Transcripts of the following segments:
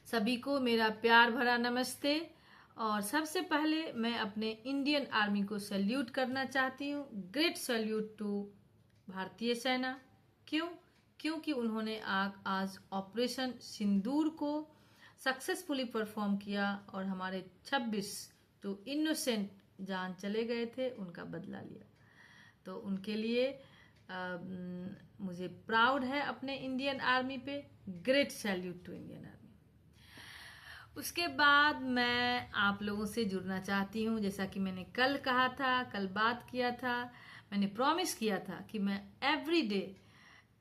सभी को मेरा प्यार भरा नमस्ते। और सबसे पहले मैं अपने इंडियन आर्मी को सैल्यूट करना चाहती हूँ। ग्रेट सैल्यूट टू भारतीय सेना। क्यों? क्योंकि उन्होंने आज ऑपरेशन सिंदूर को सक्सेसफुली परफॉर्म किया और हमारे 26 जो इनोसेंट जान चले गए थे उनका बदला लिया। तो उनके लिए मुझे प्राउड है अपने इंडियन आर्मी पे। Great salute to Indian army. उसके बाद मैं आप लोगों से जुड़ना चाहती हूँ। जैसा कि मैंने कल कहा था, कल बात किया था, मैंने प्रॉमिस किया था कि मैं एवरी डे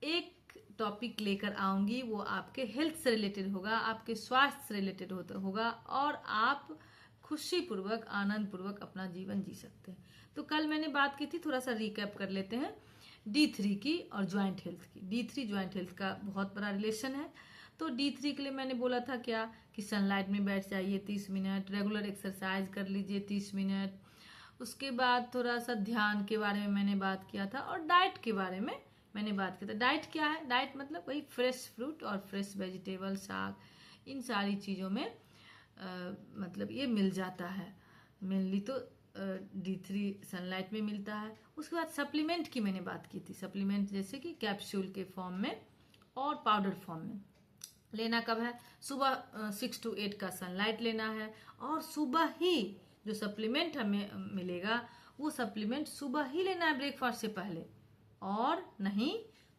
एक टॉपिक लेकर आऊंगी। वो आपके हेल्थ से रिलेटेड होगा, आपके स्वास्थ्य से रिलेटेड होगा और आप खुशी पूर्वक आनंद पूर्वक अपना जीवन जी सकते हैं। तो कल मैंने बात की थी, थोड़ा सा रिकैप कर लेते हैं, D3 की और ज्वाइंट हेल्थ की। D3 ज्वाइंट हेल्थ का बहुत बड़ा रिलेशन है। तो D3 के लिए मैंने बोला था क्या कि सनलाइट में बैठ जाइए 30 मिनट, रेगुलर एक्सरसाइज कर लीजिए 30 मिनट। उसके बाद थोड़ा सा ध्यान के बारे में मैंने बात किया था और डाइट के बारे में मैंने बात किया था। डाइट क्या है? डाइट मतलब वही फ्रेश फ्रूट और फ्रेश वेजिटेबल, साग, इन सारी चीज़ों में मतलब ये मिल जाता है। मेनली तो D3 सनलाइट में मिलता है। उसके बाद सप्लीमेंट की मैंने बात की थी। सप्लीमेंट जैसे कि कैप्सूल के फॉर्म में और पाउडर फॉर्म में लेना कब है? सुबह 6 to 8 का सनलाइट लेना है और सुबह ही जो सप्लीमेंट हमें मिलेगा वो सप्लीमेंट सुबह ही लेना है, ब्रेकफास्ट से पहले, और नहीं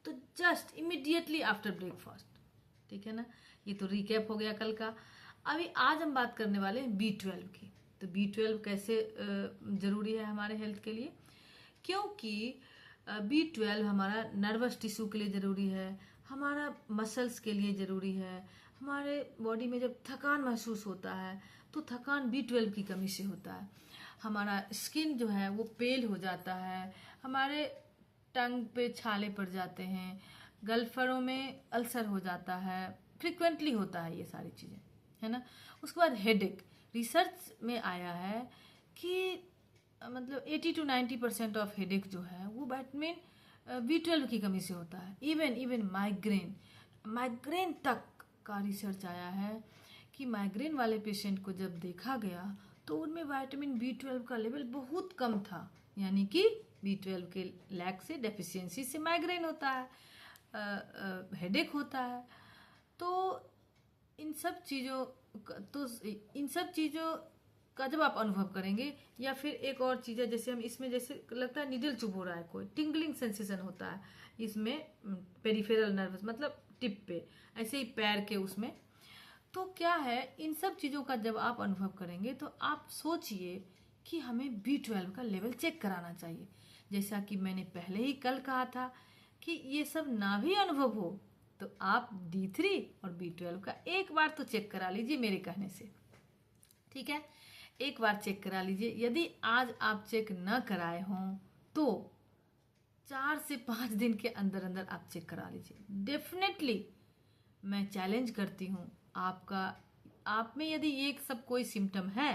तो जस्ट इमिडिएटली आफ्टर ब्रेकफास्ट। ठीक है ना? ये तो रिकैप हो गया कल का। अभी आज हम बात करने वाले हैं B12 की। तो B12 कैसे जरूरी है हमारे हेल्थ के लिए? क्योंकि B12 हमारा नर्वस टिश्यू के लिए जरूरी है, हमारा मसल्स के लिए जरूरी है। हमारे बॉडी में जब थकान महसूस होता है तो थकान B12 की कमी से होता है। हमारा स्किन जो है वो पेल हो जाता है, हमारे टंग पे छाले पड़ जाते हैं, गलफड़ों में अल्सर हो जाता है, फ्रिक्वेंटली होता है ये सारी चीज़ें, है ना। उसके बाद हेडेक। रिसर्च में आया है कि मतलब 80 to 90% ऑफ हेडेक जो है वो विटामिन B12 की कमी से होता है। इवन माइग्रेन तक का रिसर्च आया है कि माइग्रेन वाले पेशेंट को जब देखा गया तो उनमें विटामिन B12 का लेवल बहुत कम था। यानी कि B12 के लैक से, डेफिशिएंसी से माइग्रेन होता है, हेडेक होता है। तो इन सब चीज़ों का जब आप अनुभव करेंगे, या फिर एक और चीज़ है जैसे हम इसमें जैसे लगता है निडल चुभ हो रहा है, कोई टिंगलिंग सेंसेशन होता है इसमें, पेरिफेरल नर्वस मतलब टिप पे, ऐसे ही पैर के उसमें। तो क्या है, इन सब चीज़ों का जब आप अनुभव करेंगे तो आप सोचिए कि हमें B12 का लेवल चेक कराना चाहिए। जैसा कि मैंने पहले ही कल कहा था कि ये सब ना भी अनुभव हो तो आप D3 और B12 का एक बार तो चेक करा लीजिए मेरे कहने से। ठीक है, एक बार चेक करा लीजिए। यदि आज आप चेक न कराए हों तो 4 से 5 दिन के अंदर अंदर आप चेक करा लीजिए। डेफिनेटली मैं चैलेंज करती हूँ आप में यदि ये सब कोई सिम्टम है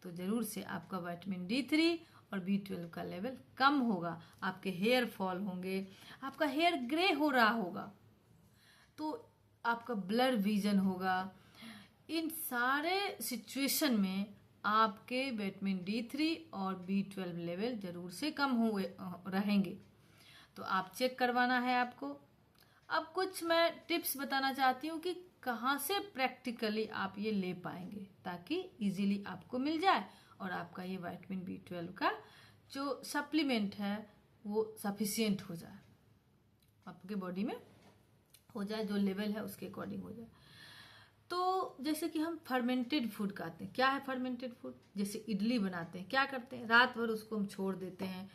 तो जरूर से आपका विटामिन D3 और B12 का लेवल कम होगा, आपके हेयर फॉल होंगे, आपका हेयर ग्रे हो रहा होगा, तो आपका ब्लर विजन होगा। इन सारे सिचुएशन में आपके विटामिन D3 और B12 लेवल जरूर से कम हुए रहेंगे। तो आप चेक करवाना है आपको। अब कुछ मैं टिप्स बताना चाहती हूँ कि कहाँ से प्रैक्टिकली आप ये ले पाएंगे ताकि इजीली आपको मिल जाए और आपका ये विटामिन B12 का जो सप्लीमेंट है वो सफिशिएंट हो जाए, आपके बॉडी में हो जाए, जो लेवल है उसके अकॉर्डिंग हो जाए। तो जैसे कि हम फर्मेंटेड फूड खाते हैं। क्या है फर्मेंटेड फूड? जैसे इडली बनाते हैं, क्या करते हैं, रात भर उसको हम छोड़ देते हैं,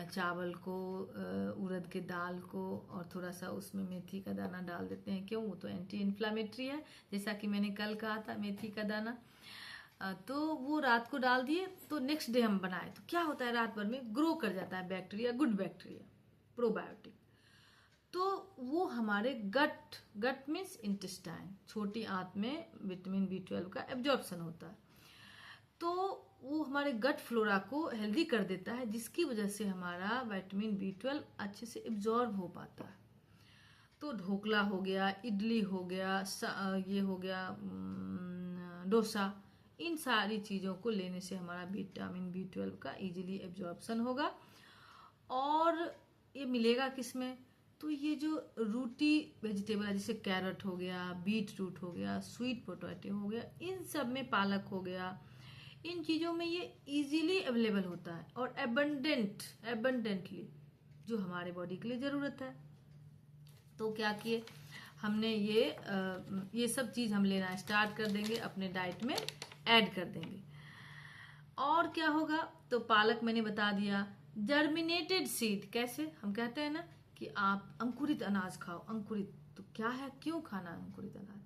चावल को, उड़द के दाल को, और थोड़ा सा उसमें मेथी का दाना डाल देते हैं। क्यों? वो तो एंटी इन्फ्लामेटरी है, जैसा कि मैंने कल कहा था, मेथी का दाना। तो वो रात को डाल दिए तो नेक्स्ट डे हम बनाए तो क्या होता है, रात भर में ग्रो कर जाता है बैक्टीरिया, गुड बैक्टीरिया, प्रोबायोटिक। तो वो हमारे गट मीन्स इंटेस्टाइन, छोटी आंत में विटामिन B12 का एब्जॉर्प्शन होता है। तो वो हमारे गट फ्लोरा को हेल्दी कर देता है, जिसकी वजह से हमारा विटामिन B12 अच्छे से एब्जॉर्ब हो पाता है। तो ढोकला हो गया, इडली हो गया, ये हो गया डोसा, इन सारी चीज़ों को लेने से हमारा विटामिन B12 का इजीली एब्जॉर्प्शन होगा। और ये मिलेगा किस में? तो ये जो रूटी वेजिटेबल है, जैसे कैरेट हो गया, बीट रूट हो गया, स्वीट पोटैटो हो गया, इन सब में, पालक हो गया, इन चीज़ों में ये इजीली अवेलेबल होता है और एबंडेंटली, जो हमारे बॉडी के लिए ज़रूरत है। तो क्या किए हमने, ये सब चीज़ हम लेना स्टार्ट कर देंगे, अपने डाइट में ऐड कर देंगे। और क्या होगा? तो पालक मैंने बता दिया। जर्मिनेटेड सीड, कैसे? हम कहते हैं ना कि आप अंकुरित अनाज खाओ। अंकुरित तो क्या है, क्यों खाना अंकुरित अनाज?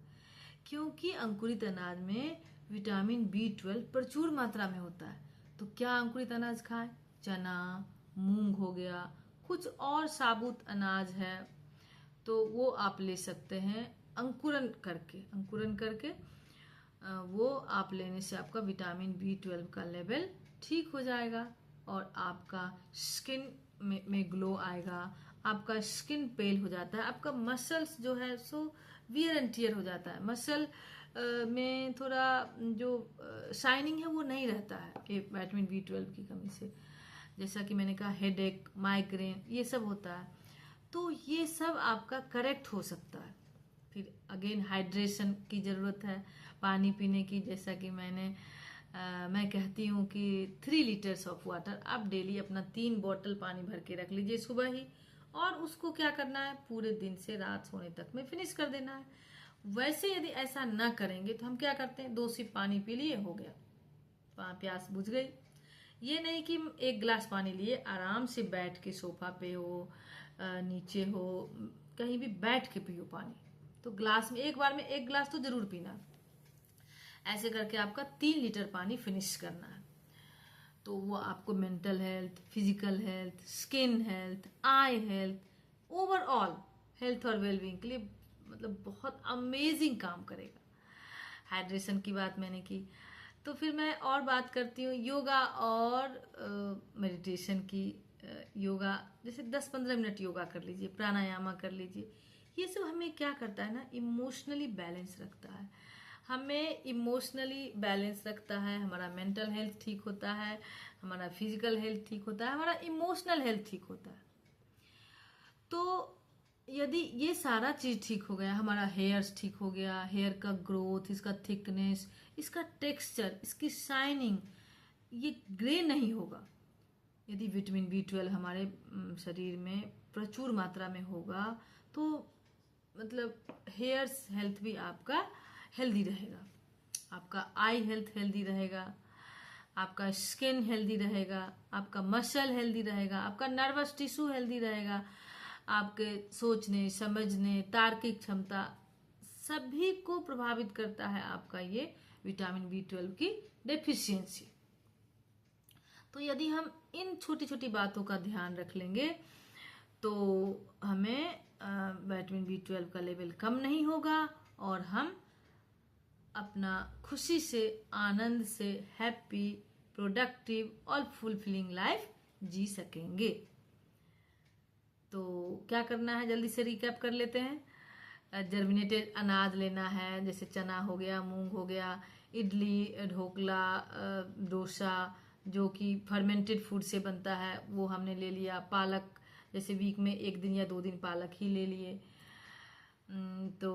क्योंकि अंकुरित अनाज में विटामिन B12 प्रचुर मात्रा में होता है। तो क्या अंकुरित अनाज खाएं? चना, मूंग हो गया, कुछ और साबुत अनाज है तो वो आप ले सकते हैं अंकुरन करके वो आप लेने से आपका विटामिन B12 का लेवल ठीक हो जाएगा और आपका स्किन में ग्लो आएगा, आपका स्किन पेल हो जाता है, आपका मसल्स जो है सो वियर एंड टियर हो जाता है, मसल में थोड़ा जो शाइनिंग है वो नहीं रहता है ये विटामिन B12 की कमी से। जैसा कि मैंने कहा हेडेक, माइग्रेन, ये सब होता है, तो ये सब आपका करेक्ट हो सकता है। फिर अगेन हाइड्रेशन की ज़रूरत है, पानी पीने की। जैसा कि मैं कहती हूँ कि 3 लीटर्स ऑफ वाटर आप डेली अपना 3 बॉटल पानी भर के रख लीजिए सुबह ही, और उसको क्या करना है, पूरे दिन से रात सोने तक में फिनिश कर देना है। वैसे यदि ऐसा ना करेंगे तो हम क्या करते हैं, 2 सिप पानी पी लिए, हो गया, प्यास बुझ गई। ये नहीं कि 1 गिलास पानी लिए, आराम से बैठ के, सोफा पे हो, नीचे हो, कहीं भी बैठ के पियो पानी। तो ग्लास में एक बार में 1 गिलास तो जरूर पीना। ऐसे करके आपका 3 लीटर पानी फिनिश करना है। तो वो आपको mental health, physical health, skin health, eye health, overall health और वेलबींग के लिए मतलब बहुत अमेजिंग काम करेगा। हाइड्रेशन की बात मैंने की, तो फिर मैं और बात करती हूँ योगा और मेडिटेशन की। योगा जैसे 10-15 मिनट योगा कर लीजिए, प्राणायाम कर लीजिए। ये सब हमें क्या करता है ना, इमोशनली बैलेंस रखता है, हमें इमोशनली बैलेंस रखता है, हमारा मेंटल हेल्थ ठीक होता है, हमारा फिजिकल हेल्थ ठीक होता है, हमारा इमोशनल हेल्थ ठीक होता है। तो यदि ये सारा चीज़ ठीक हो गया, हमारा हेयर्स ठीक हो गया, हेयर का ग्रोथ, इसका थिकनेस, इसका टेक्सचर, इसकी शाइनिंग, ये ग्रे नहीं होगा। यदि विटामिन B12 हमारे शरीर में प्रचुर मात्रा में होगा तो मतलब हेयर्स हेल्थ भी आपका हेल्दी रहेगा, आपका आई हेल्थ हेल्दी रहेगा, आपका स्किन हेल्दी रहेगा, आपका मसल हेल्दी रहेगा, आपका नर्वस टिश्यू हेल्दी रहेगा, आपके सोचने, समझने, तार्किक क्षमता, सभी को प्रभावित करता है आपका ये विटामिन B12 की डेफिशिएंसी। तो यदि हम इन छोटी छोटी बातों का ध्यान रख लेंगे तो हमें विटामिन B12 का लेवल कम नहीं होगा और हम अपना खुशी से, आनंद से, हैप्पी, प्रोडक्टिव और फुलफिलिंग लाइफ जी सकेंगे। तो क्या करना है, जल्दी से रिकैप कर लेते हैं। जर्मिनेटेड अनाज लेना है, जैसे चना हो गया, मूंग हो गया, इडली, ढोकला, डोसा जो कि फर्मेंटेड फूड से बनता है वो हमने ले लिया। पालक जैसे वीक में 1 दिन या 2 दिन पालक ही ले लिए। तो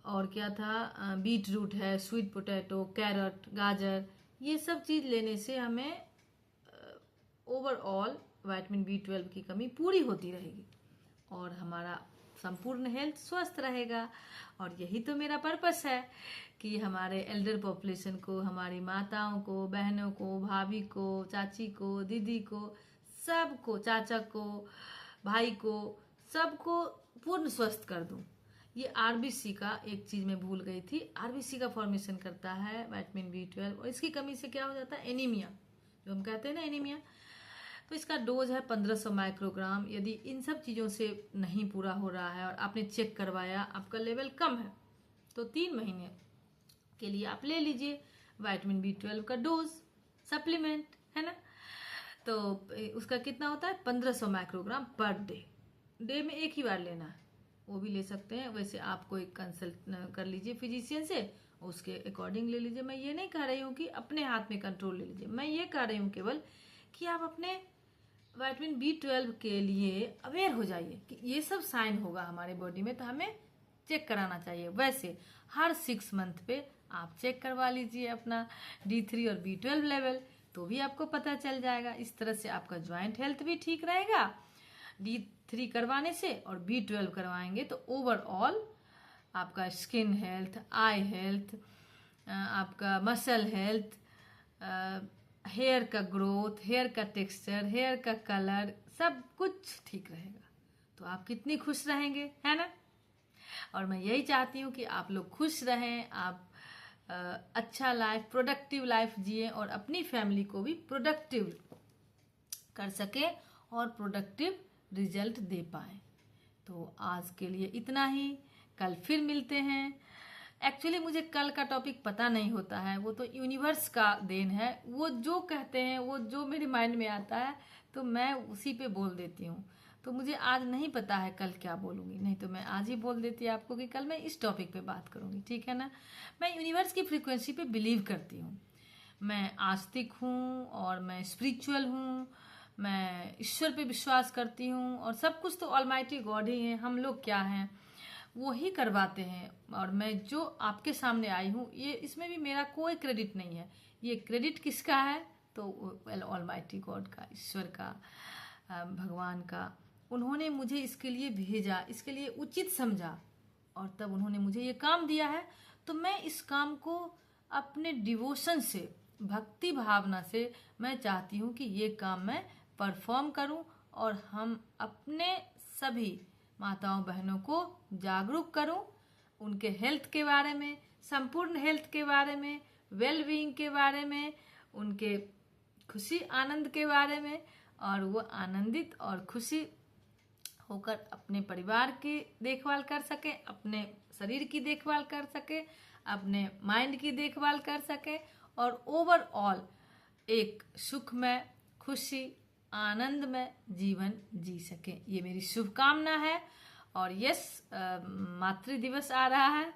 और क्या था, बीट रूट है, स्वीट पोटैटो, कैरेट, गाजर, ये सब चीज़ लेने से हमें ओवरऑल विटामिन B12 की कमी पूरी होती रहेगी और हमारा संपूर्ण हेल्थ स्वस्थ रहेगा। और यही तो मेरा पर्पस है कि हमारे एल्डर पॉपुलेशन को, हमारी माताओं को, बहनों को, भाभी को, चाची को, दीदी को, सबको, चाचा को, भाई को, सबको पूर्ण स्वस्थ कर दूं। ये RBC का एक चीज मैं भूल गई थी, RBC का फॉर्मेशन करता है विटामिन B12 और इसकी कमी से क्या हो जाता है, एनीमिया, जो हम कहते हैं ना एनीमिया। तो इसका डोज है 1500 माइक्रोग्राम। यदि इन सब चीज़ों से नहीं पूरा हो रहा है और आपने चेक करवाया आपका लेवल कम है तो 3 महीने के लिए आप ले लीजिए विटामिन B12 का डोज, सप्लीमेंट, है ना। तो उसका कितना होता है, 1500 माइक्रोग्राम पर डे। डे में एक ही बार लेना है, वो भी ले सकते हैं। वैसे आप कोई कंसल्ट कर लीजिए फिजिशियन से, उसके अकॉर्डिंग ले लीजिए। मैं ये नहीं कह रही हूँ कि अपने हाथ में कंट्रोल ले लीजिए, मैं ये कह रही हूँ केवल कि आप अपने विटामिन B12 के लिए अवेयर हो जाइए कि ये सब साइन होगा हमारे बॉडी में, तो हमें चेक कराना चाहिए। वैसे हर 6 मंथ पे आप चेक करवा लीजिए अपना D3 और B12 लेवल, तो भी आपको पता चल जाएगा। इस तरह से आपका जॉइंट हेल्थ भी ठीक रहेगा D3 करवाने से, और B12 करवाएंगे तो ओवरऑल आपका स्किन हेल्थ, आई हेल्थ, आपका मसल हेल्थ, हेयर का ग्रोथ, हेयर का टेक्सचर, हेयर का कलर, सब कुछ ठीक रहेगा। तो आप कितनी खुश रहेंगे, है ना। और मैं यही चाहती हूँ कि आप लोग खुश रहें, आप अच्छा लाइफ, प्रोडक्टिव लाइफ जिए और अपनी फैमिली को भी प्रोडक्टिव कर सके और प्रोडक्टिव रिजल्ट दे पाए। तो आज के लिए इतना ही, कल फिर मिलते हैं। एक्चुअली मुझे कल का टॉपिक पता नहीं होता है, वो तो यूनिवर्स का देन है, वो जो कहते हैं, वो जो मेरे माइंड में आता है तो मैं उसी पे बोल देती हूँ। तो मुझे आज नहीं पता है कल क्या बोलूँगी, नहीं तो मैं आज ही बोल देती आपको कि कल मैं इस टॉपिक पे बात करूँगी, ठीक है ना। मैं यूनिवर्स की फ्रीक्वेंसी पे बिलीव करती हूँ, मैं आस्तिक हूँ और मैं स्पिरिचुअल हूँ, मैं ईश्वर पे विश्वास करती हूँ, और सब कुछ तो ऑलमाइटी गॉड ही है, हम लोग क्या हैं वो ही करवाते हैं। और मैं जो आपके सामने आई हूँ, ये इसमें भी मेरा कोई क्रेडिट नहीं है, ये क्रेडिट किसका है तो ऑलमाइटी गॉड का, ईश्वर का, भगवान का। उन्होंने मुझे इसके लिए भेजा, इसके लिए उचित समझा, और तब उन्होंने मुझे ये काम दिया है। तो मैं इस काम को अपने डिवोशन से, भक्ति भावना से मैं चाहती हूँ कि ये काम मैं परफॉर्म करूँ, और हम अपने सभी माताओं बहनों को जागरूक करूं, उनके हेल्थ के बारे में, संपूर्ण हेल्थ के बारे में, वेल बीइंग के बारे में, उनके खुशी आनंद के बारे में, और वो आनंदित और खुशी होकर अपने परिवार की देखभाल कर सके, अपने शरीर की देखभाल कर सके, अपने माइंड की देखभाल कर सके, और ओवरऑल एक सुखमय, खुशी, आनंदमय जीवन जी सके। ये मेरी शुभकामना है। और यस, मातृ दिवस आ रहा है।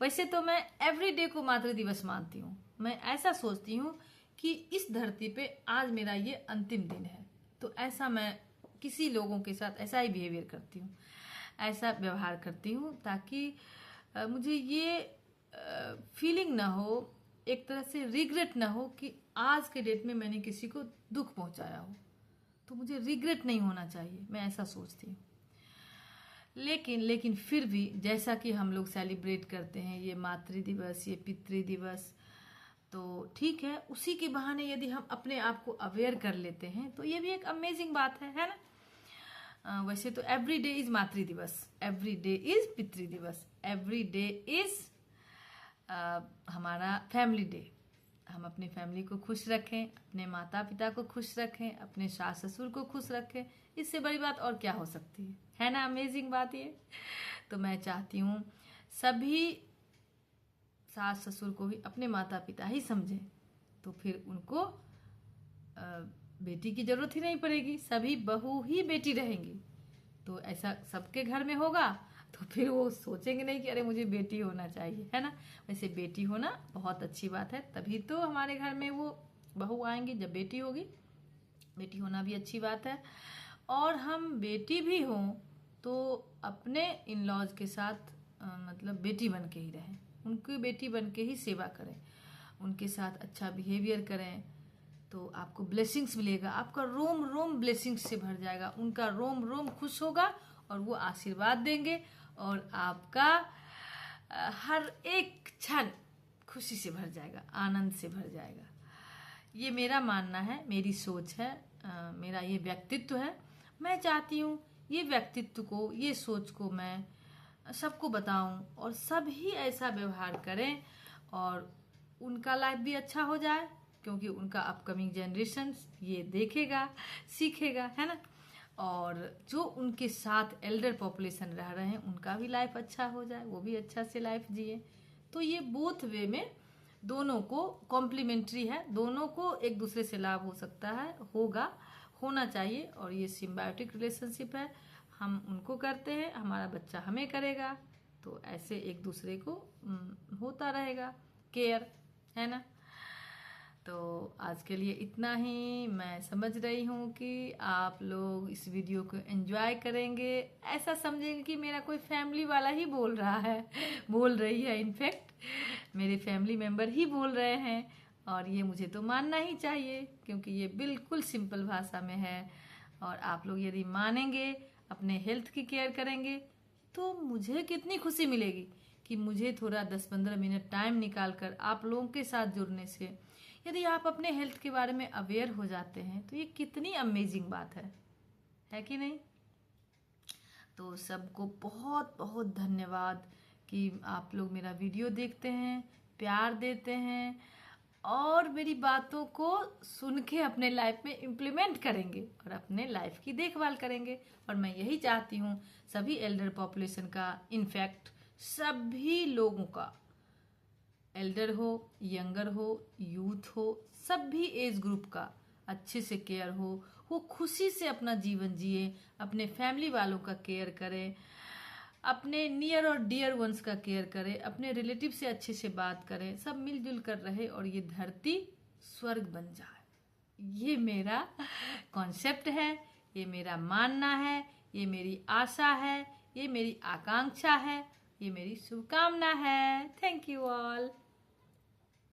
वैसे तो मैं एवरी डे को मातृ दिवस मानती हूँ, मैं ऐसा सोचती हूँ कि इस धरती पे आज मेरा ये अंतिम दिन है, तो ऐसा मैं किसी लोगों के साथ ऐसा ही बिहेवियर करती हूँ, ऐसा व्यवहार करती हूँ, ताकि मुझे ये फीलिंग ना हो, एक तरह से रिग्रेट ना हो कि आज के डेट में मैंने किसी को दुख पहुंचाया हो, तो मुझे रिग्रेट नहीं होना चाहिए, मैं ऐसा सोचती हूँ। लेकिन फिर भी जैसा कि हम लोग सेलिब्रेट करते हैं ये मातृ दिवस, ये पितृ दिवस, तो ठीक है, उसी के बहाने यदि हम अपने आप को अवेयर कर लेते हैं तो ये भी एक अमेजिंग बात है ना। वैसे तो एवरी डे इज मातृ दिवस, एवरी डे इज पितृ दिवस, एवरी डे इज हमारा फैमिली डे। हम अपनी फैमिली को खुश रखें, अपने माता पिता को खुश रखें, अपने सास ससुर को खुश रखें, इससे बड़ी बात और क्या हो सकती है ना। अमेजिंग बात ये। तो मैं चाहती हूँ सभी सास ससुर को भी अपने माता पिता ही समझें, तो फिर उनको बेटी की जरूरत ही नहीं पड़ेगी, सभी बहू ही बेटी रहेंगी। तो ऐसा सबके घर में होगा तो फिर वो सोचेंगे नहीं कि अरे मुझे बेटी होना चाहिए, है ना। वैसे बेटी होना बहुत अच्छी बात है, तभी तो हमारे घर में वो बहू आएंगी जब बेटी होगी। बेटी होना भी अच्छी बात है। और हम बेटी भी हों तो अपने इन लॉज के साथ मतलब बेटी बन के ही रहें, उनकी बेटी बन के ही सेवा करें, उनके साथ अच्छा बिहेवियर करें, तो आपको ब्लेसिंग्स मिलेगा, आपका रोम रोम ब्लेसिंग्स से भर जाएगा, उनका रोम रोम खुश होगा और वो आशीर्वाद देंगे, और आपका हर एक क्षण खुशी से भर जाएगा, आनंद से भर जाएगा। ये मेरा मानना है, मेरी सोच है, मेरा ये व्यक्तित्व है। मैं चाहती हूँ ये व्यक्तित्व को, ये सोच को मैं सबको बताऊं, और सब ही ऐसा व्यवहार करें, और उनका लाइफ भी अच्छा हो जाए, क्योंकि उनका अपकमिंग जनरेशन ये देखेगा, सीखेगा, है ना। और जो उनके साथ एल्डर पॉपुलेशन रह रहे हैं उनका भी लाइफ अच्छा हो जाए, वो भी अच्छा से लाइफ जिए। तो ये बोथ वे में दोनों को कॉम्प्लीमेंट्री है, दोनों को एक दूसरे से लाभ हो सकता है, होगा, होना चाहिए, और ये सिम्बायोटिक रिलेशनशिप है। हम उनको करते हैं, हमारा बच्चा हमें करेगा, तो ऐसे एक दूसरे को होता रहेगा केयर, है ना। तो आज के लिए इतना ही। मैं समझ रही हूँ कि आप लोग इस वीडियो को एंजॉय करेंगे, ऐसा समझेंगे कि मेरा कोई फैमिली वाला ही बोल रहा है, बोल रही है, इनफैक्ट मेरे फैमिली मेम्बर ही बोल रहे हैं, और ये मुझे तो मानना ही चाहिए क्योंकि ये बिल्कुल सिंपल भाषा में है। और आप लोग यदि मानेंगे, अपने हेल्थ की केयर करेंगे, तो मुझे कितनी खुशी मिलेगी कि मुझे थोड़ा 10-15 मिनट टाइम निकाल कर आप लोगों के साथ जुड़ने से यदि आप अपने हेल्थ के बारे में अवेयर हो जाते हैं तो ये कितनी अमेजिंग बात है कि नहीं। तो सबको बहुत बहुत धन्यवाद कि आप लोग मेरा वीडियो देखते हैं, प्यार देते हैं और मेरी बातों को सुन के अपने लाइफ में इम्प्लीमेंट करेंगे और अपने लाइफ की देखभाल करेंगे। और मैं यही चाहती हूँ सभी एल्डर पॉपुलेशन का, इनफैक्ट सभी लोगों का, एल्डर हो, यंगर हो, यूथ हो, सभी एज ग्रुप का अच्छे से केयर हो, वो खुशी से अपना जीवन जिए, अपने फैमिली वालों का केयर करें, अपने नियर और डियर वंस का केयर करें, अपने रिलेटिव से अच्छे से बात करें, सब मिलजुल कर रहे और ये धरती स्वर्ग बन जाए। ये मेरा कॉन्सेप्ट है, ये मेरा मानना है, ये मेरी आशा है, ये मेरी आकांक्षा है, ये मेरी शुभकामना है। Thank you all.